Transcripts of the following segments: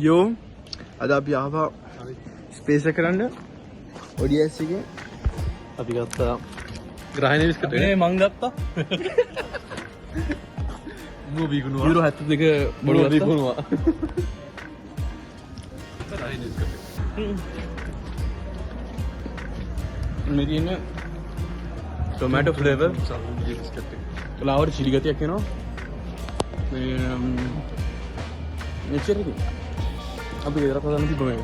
යෝ අද අපි ආවා ස්පේස් එක කරන්න ODS එකේ අපි ගත්තා ග්‍රහණය විස්කට මං ගත්තා බිකුණවා යුරෝ 72 බොඩ බිකුණවා මේ තියෙන ටොමැටෝ ෆ්ලේවර් කලාවට චිලි ගතියක් එනවා මේ මෙච්චර ඉතින් අපි ගෙදර හදන්න තිබ්බ මේක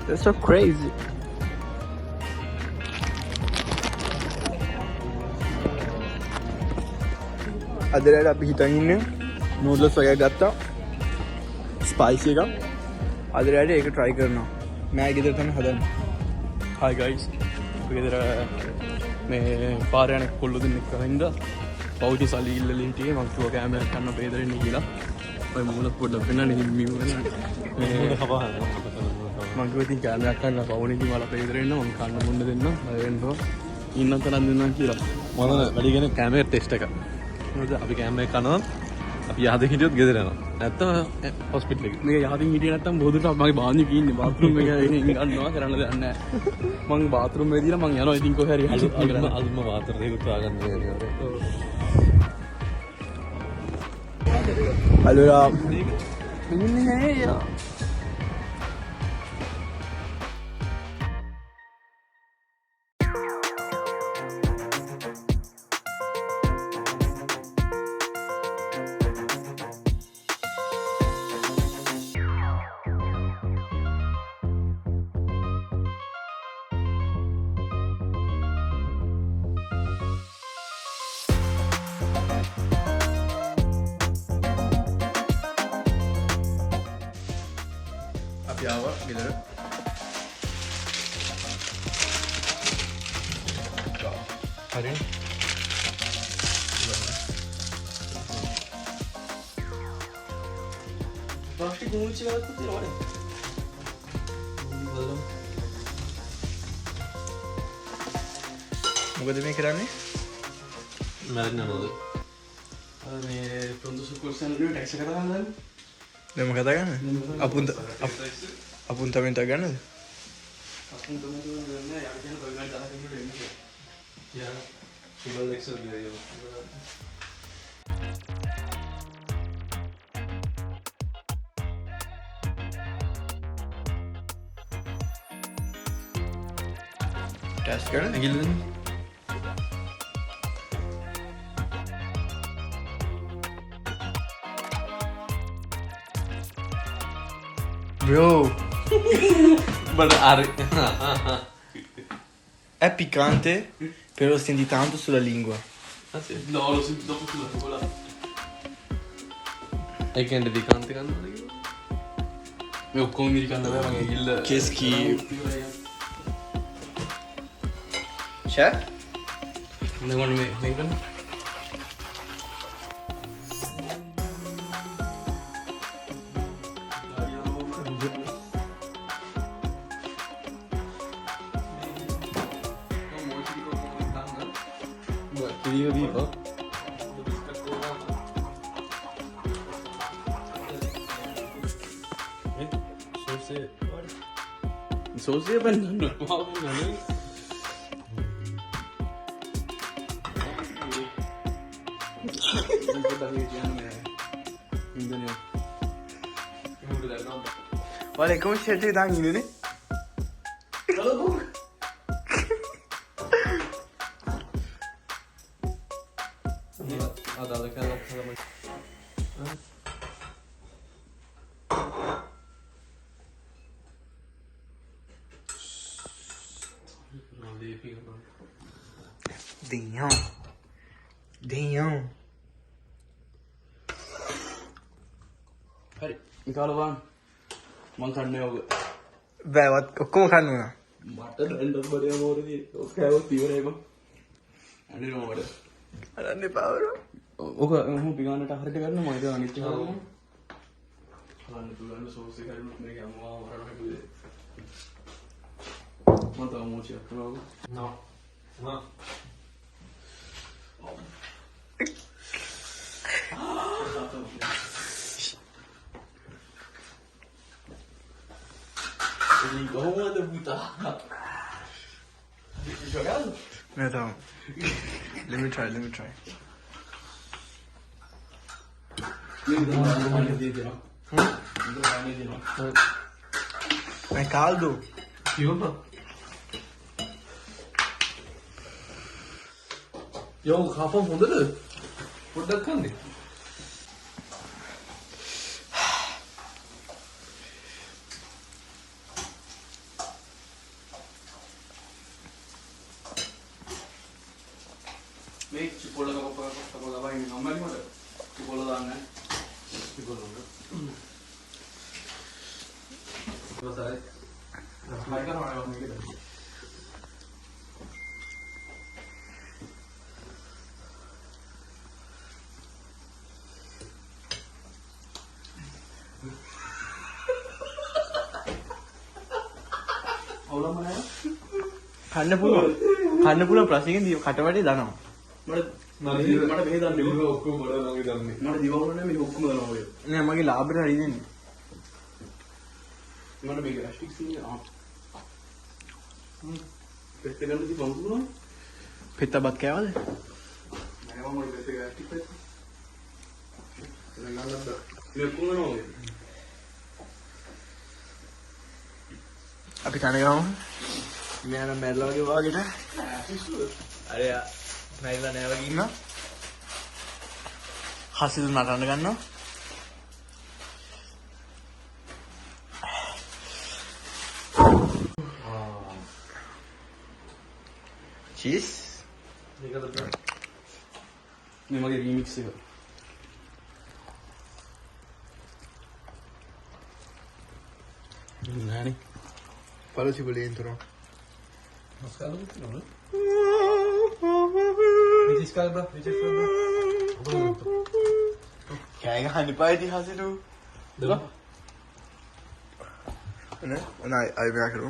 That's so crazy අදරට අපි හිතන් ඉන්නේ නූඩ්ලස් වගේ ගත්තා ස්පයිසි එකක් අදරට ඒක try කරනවා මෑ ගෙදර තමයි හදන්නේ Hi guys අපි ගෙදර මේ පාර යන කොල්ලෝ දෙන්නෙක් හින්දා පෞටි සල්ලි ඉල්ලලා හිටියේ මං කිව්වා කැමරාවක් ගන්න බේදර ඉන්නේ කියලා ඔය මුණත් පොඩ්ඩක් පෙන්නන්න ඉතින් මේ මං කිව්වා ඉතින් කැමරාවක් ගන්න පවුනේ ඉතින් මල බේදර ඉන්න මං කන්න මුන්න දෙන්න බය වෙන්න ඉන්න තරම් දෙන්නම් කියලා මම වැඩි කියන්නේ කැමරා ටෙස්ට් එක මොකද අපි කැමරා කනවා අපි යහදින් හිටියොත් ගෙදර යනවා නැත්තම් හොස්පිටල් එකේ මේක යහදින් හිටියේ නැත්තම් බෝධුට මගේ බාන්දි කින්නේ බාත්රූම් එක ගන්නවා කරන්න දෙයක් නැහැ මං බාත්රූම් එකේ දීලා මං යනවා ඉතින් කොහේ හරි අල්ම වාතර දෙක තාගන්න Allora, yeah. අපි ආවා ගෙදර. හරි. ප්ලාස්ටික් මුංචි වලත් තියෙනවනේ. බලමු. මොකද මේ කරන්නේ? මරන්නවද? මේ පොන්දුසු කුර්සන් වල ටැක්ස් එක කතා කරන්නේ. දැන් මොකද ගන්න? අපුන් තමයි තා ගන්නද? අපුන් තමයි ගන්න යාර කියන බගල් දාලා කෙනෙකුට එන්නේ. යාර සුබල් එක්සල් ගියෝ. ටෙස්ට් කරන්න ගිල්ලන්නේ. Bro, But are è piccante, però senti tanto sulla lingua. No, lo sento dopo sulla gola. E che ne dico anche quando dico? Io come mi ricordo aveva il Che schifo. C'è? Quando mi vengono Io dico Sosya ben ne yapayım Olha, como você te dá ainda, né? Damn. Hadi, निकालो बाहर. मन खाने होगा. बात को खाने ना. मटर अंडर बड़े मोरे दी. ओके वो तीवरे को. अंडर मोरे. अंडर पावरो. ओके हम बिगाने टाहर के करना माइरे आने चाहिए. अंडर बिगाने सोच से करना मेरे क्या मुआ मारना है तुझे. मत आओ मुझे अपना. ना. ना. කොහොමද පුතා? නෑ තාම. Let me try. É caldo. යෝ කපම් හොඳද? පොඩ්ඩක් කන්නේ. මේ චිපොල ගබයි නම්මලි මට චිපොල දාන්න චිපොල උඩ ඉවසයි හයි කරනවා මේකද අවුලම නැහැ කන්න පුළුවන් ප්‍රශ්නෙකින් කටවැටේ දානවා මට මෙහෙ දන්නේ දිව ඔක්කොම බලනවා වගේ දන්නේ. මට දිව වුණා මේ ඔක්කොම දානවා ඔය නෑ මගේ ලාභයට හරි දෙන්නේ මට මේක ප්ලාස්ටික් සීනේ පෙත්ත ගන්න දි බංගුනවා පෙත්තබත් කෑවද නෑ මම මොකද පෙත්ත ප්ලාස්ටික් පෙත්ත නංගලද්ද මේ ඔක්කොම දානවා ඔය අපි කන ගමු මෙයා නම් මැරලා වගේ වාගෙට අර නැයිලා නෑ වගේ ඉන්නවා හසිත නටන්න ගන්නවා චීස් මේකද මේ මගේ රීමික්ස් එක නෑනේ. Falo tipo dentro. මස්කාලු තියෙනවද? Vitiscal bro. කෑ ගහන්න එපා ඉතිහාසෙට. දෙලා. නේ? නෑ අය මෙයා කරු.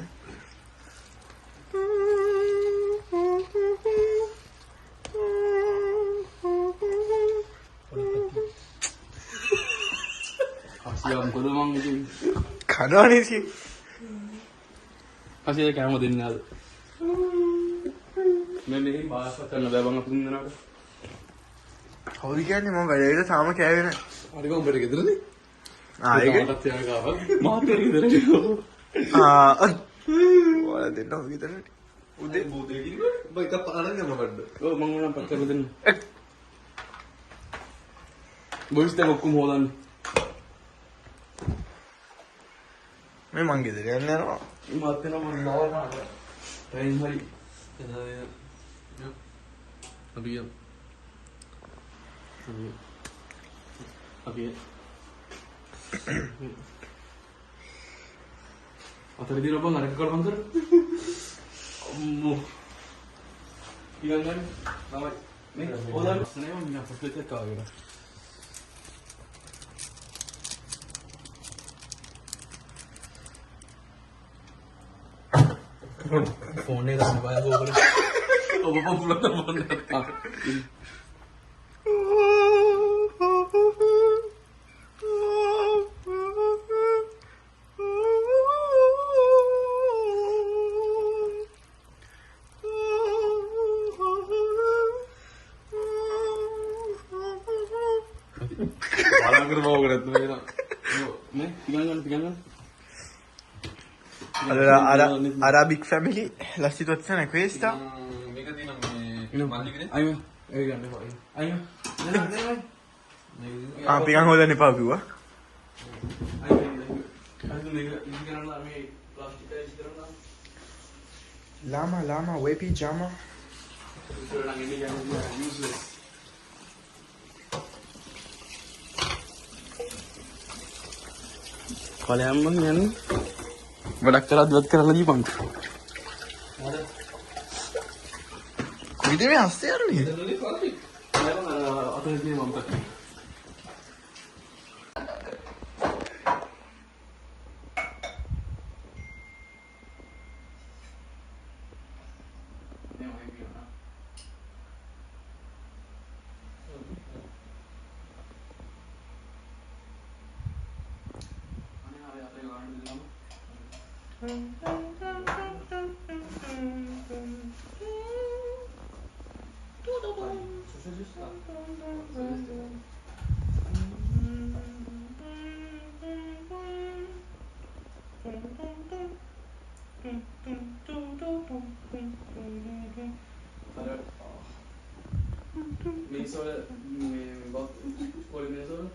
හසියා මොකද මං ඉතින් කනවනේ ඉතින්. හසියා කෑම දෙන්නේ නැද්ද? මම මෙහි බාස්පත් කරන්න බෑ බං අපි තුන්දෙනාට. කවුද කියන්නේ මම වැඩේට තාම කෑවේ නෑ. හරි බං උඹට ගෙදරනේ? ඒක තාමත් යන ගාව. මාත් ගෙදර. ඔයාලා දෙන්න ඔය ගෙදරට. උදේ බෝතේ කිව්වා. බයි එක පාරක් යන්න බඩ. ඔව් මං උනම් පත් කරලා දෙන්න. බොයිස් දැන් ඔක්කොම හොදන්නේ. මේ මං ගෙදර යන්න යනවා. මාත් වෙනවා මම නවනවා. ට්‍රේන් හරි. අපි යමු. අපි අතරදී රබන් අරක කරපන් කර. අම්මෝ. ඉතින් ගන්න. තමයි. මේ හොදන්න. නේ මම මම පොස්ට් එකක් ආවද. ෆෝන් එක ගන්න බෑ ඔබ පොපුලට ෆෝන් එකක් තා. බලංගර බවකට මේ නේ ටිකක් ගන්න. Allora, Arabic family, la situazione è questa. මේක තියෙන මේ මල්ලිකනේ. අයියෝ, ඒක ගන්න එපා. අයියෝ. ආ, පිකන් හොදන්න එපා කිව්වා. Lama, where pijama? Kalian mengen Badakkalat buat kerja lagi bang. Video में हंसते यार नहीं Atau lagi mampet. Minnesota, Minnesota,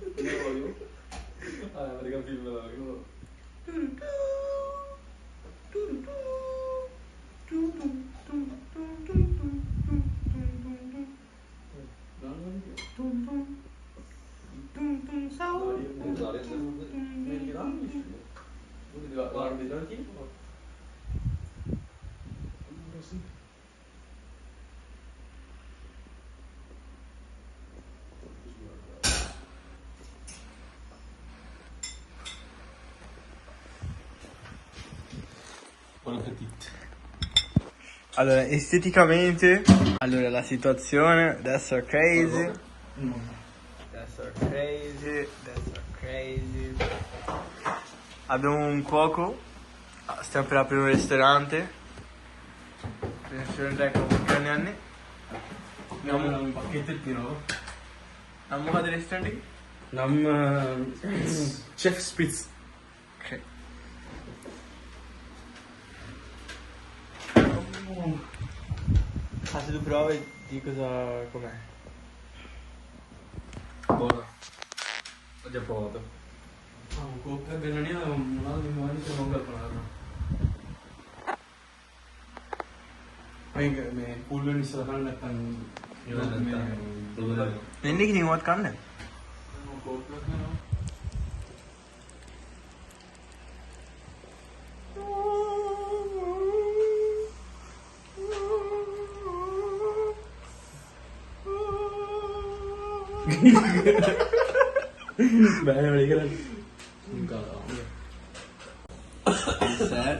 American film Allora, esteticamente, allora la situazione, that's so crazy. That's so crazy, that's so crazy. Abbiamo un cuoco, stiamo per aprire un ristorante. Ecco, perché anni. Abbiamo un pacchetto pieno. Abbiamo fatto il ristorante? Chef Spitz. Ok. Se tu provi di cosa com'è? Buona. Ho già provato. Un cuoco non è un altro momento che non calcolare. මේ pool වලින් ඉස්සර කන්න නැත්නම් වෙන්නේ කිනි මොකක්ද කන්නේ? කෝප්පයක් නේද? බෑ වැඩි කරන්නේ. Sad.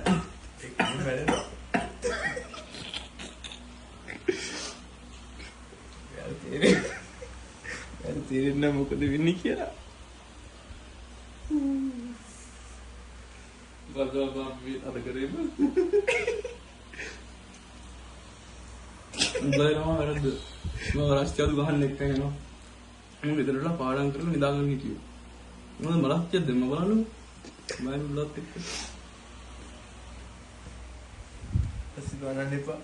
තේරෙන්නේ මොකද වෙන්නේ කියලා. බබා අර කරේම. උඹලම වැරද්ද. මම රස්තියදු ගහන්න එක්ක යනවා. මම විතරලා පාඩම් කරලා නිදාගෙන හිටියෝ. මොනවද මලක්තියද දෙන්න බලන්න. මම උල්ලත් එක්ක. පස්සේ බලන්න එපා.